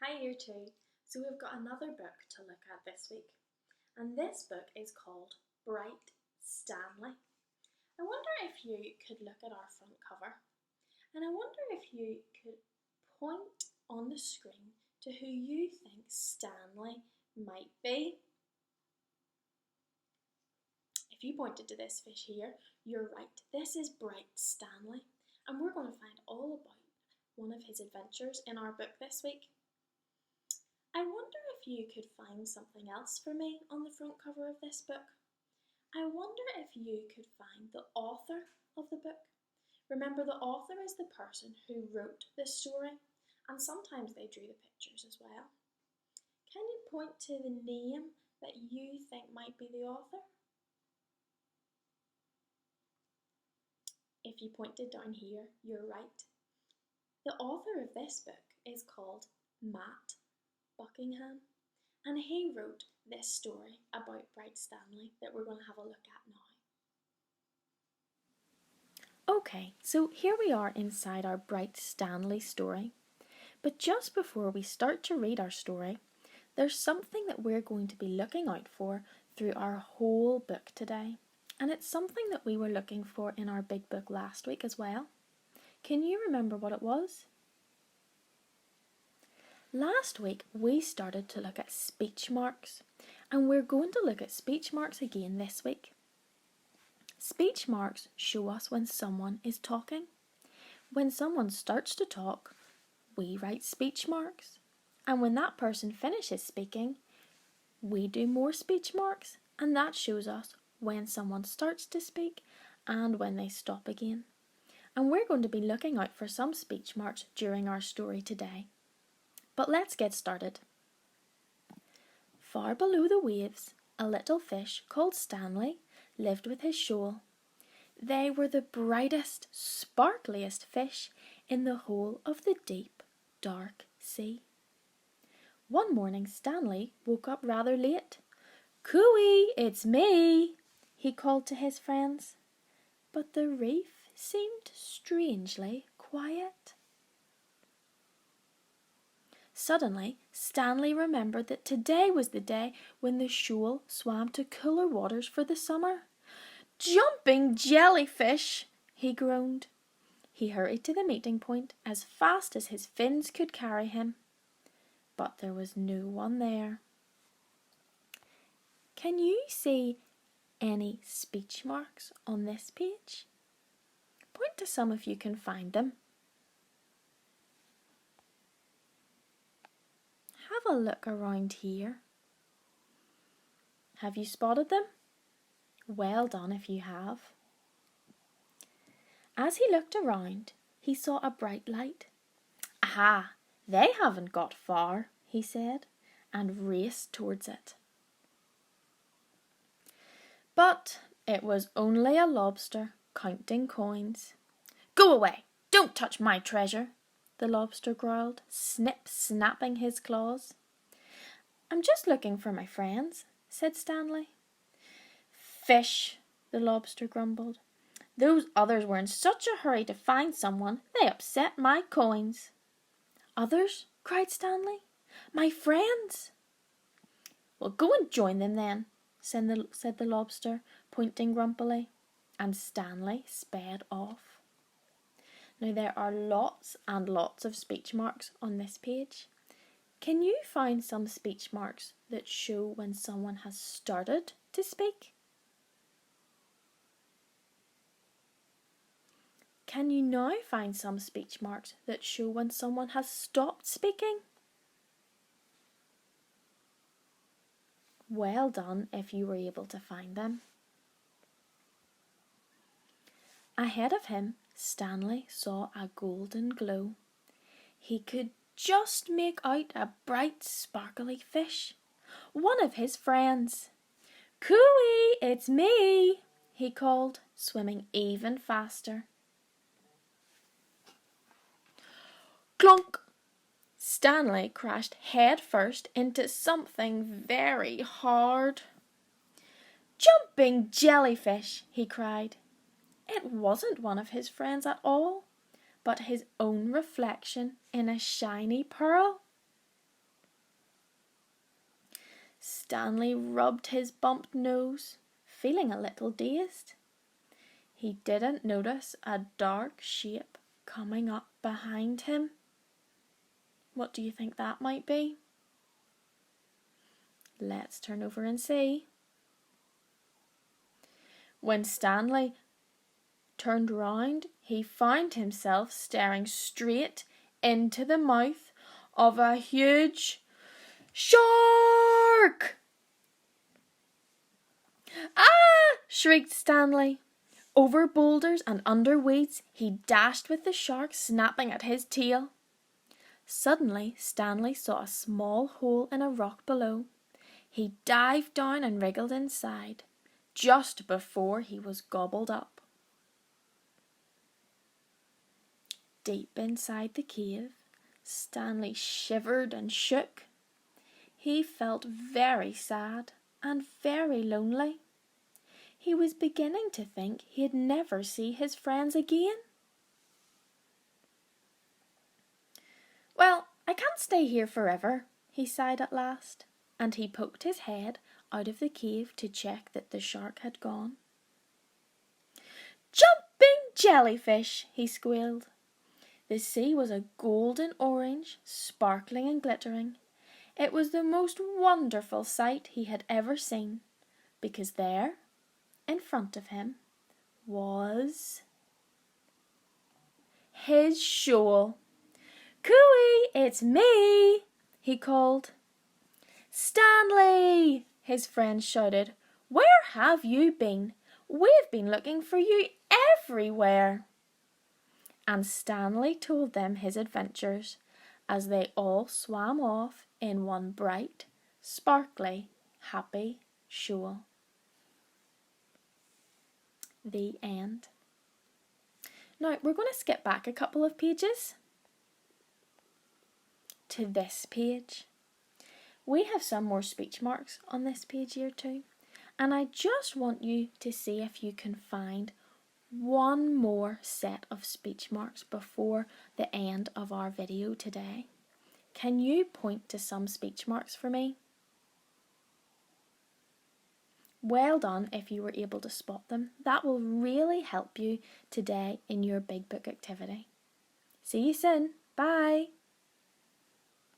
Hi year two. So we've got another book to look at this week. And this book is called Bright Stanley. I wonder if you could look at our front cover. And I wonder if you could point on the screen to who you think Stanley might be. If you pointed to this fish here, you're right. This is Bright Stanley. And we're going to find all about one of his adventures in our book this week. I wonder if you could find something else for me on the front cover of this book. I wonder if you could find the author of the book. Remember, the author is the person who wrote this story, and sometimes they drew the pictures as well. Can you point to the name that you think might be the author? If you pointed down here, you're right. The author of this book is called Matt Buckingham, and he wrote this story about Bright Stanley that we're going to have a look at now. Okay, so here we are inside our Bright Stanley story. But just before we start to read our story, there's something that we're going to be looking out for through our whole book today. And it's something that we were looking for in our big book last week as well. Can you remember what it was? Last week we started to look at speech marks, and we're going to look at speech marks again this week. Speech marks show us when someone is talking. When someone starts to talk, we write speech marks, and when that person finishes speaking, we do more speech marks, and that shows us when someone starts to speak and when they stop again. And we're going to be looking out for some speech marks during our story today. But let's get started. Far below the waves, a little fish called Stanley lived with his shoal. They were the brightest, sparkliest fish in the whole of the deep, dark sea. One morning Stanley woke up rather late. "Cooey, it's me," he called to his friends. But the reef seemed strangely quiet. Suddenly, Stanley remembered that today was the day when the shoal swam to cooler waters for the summer. "Jumping jellyfish!" he groaned. He hurried to the meeting point as fast as his fins could carry him. But there was no one there. Can you see any speech marks on this page? Point to some if you can find them. Have a look around here. Have you spotted them? Well done if you have. As he looked around, he saw a bright light. "Aha, they haven't got far," he said, and raced towards it. But it was only a lobster counting coins. "Go away! Don't touch my treasure!" the lobster growled, snapping his claws. "I'm just looking for my friends," said Stanley. "Fish," the lobster grumbled. "Those others were in such a hurry to find someone, they upset my coins." "Others?" cried Stanley. "My friends!" "Well, go and join them then," said the lobster, pointing grumpily, and Stanley sped off. Now there are lots and lots of speech marks on this page. Can you find some speech marks that show when someone has started to speak? Can you now find some speech marks that show when someone has stopped speaking? Well done if you were able to find them. Ahead of him, Stanley saw a golden glow. He could just make out a bright, sparkly fish, one of his friends. "Cooey, it's me," he called, swimming even faster. Clunk! Stanley crashed head first into something very hard. "Jumping jellyfish!" he cried. It wasn't one of his friends at all, but his own reflection in a shiny pearl. Stanley rubbed his bumped nose, feeling a little dazed. He didn't notice a dark shape coming up behind him. What do you think that might be? Let's turn over and see. When Stanley turned round, he found himself staring straight into the mouth of a huge shark! Ah! Shrieked Stanley. Over boulders and under weeds, he dashed with the shark snapping at his tail. Suddenly, Stanley saw a small hole in a rock below. He dived down and wriggled inside, just before he was gobbled up. Deep inside the cave, Stanley shivered and shook. He felt very sad and very lonely. He was beginning to think he'd never see his friends again. Well, I can't stay here forever, he sighed at last, and he poked his head out of the cave to check that the shark had gone. Jumping jellyfish, he squealed. The sea was a golden orange, sparkling and glittering. It was the most wonderful sight he had ever seen, because there, in front of him, was his shoal. Cooey, it's me, he called. Stanley, his friends shouted. Where have you been? We've been looking for you everywhere. And Stanley told them his adventures as they all swam off in one bright, sparkly, happy shoal. The end. Now we're going to skip back a couple of pages to this page. We have some more speech marks on this page here too, and I just want you to see if you can find one more set of speech marks before the end of our video today. Can you point to some speech marks for me? Well done if you were able to spot them. That will really help you today in your Big Book activity. See you soon. Bye.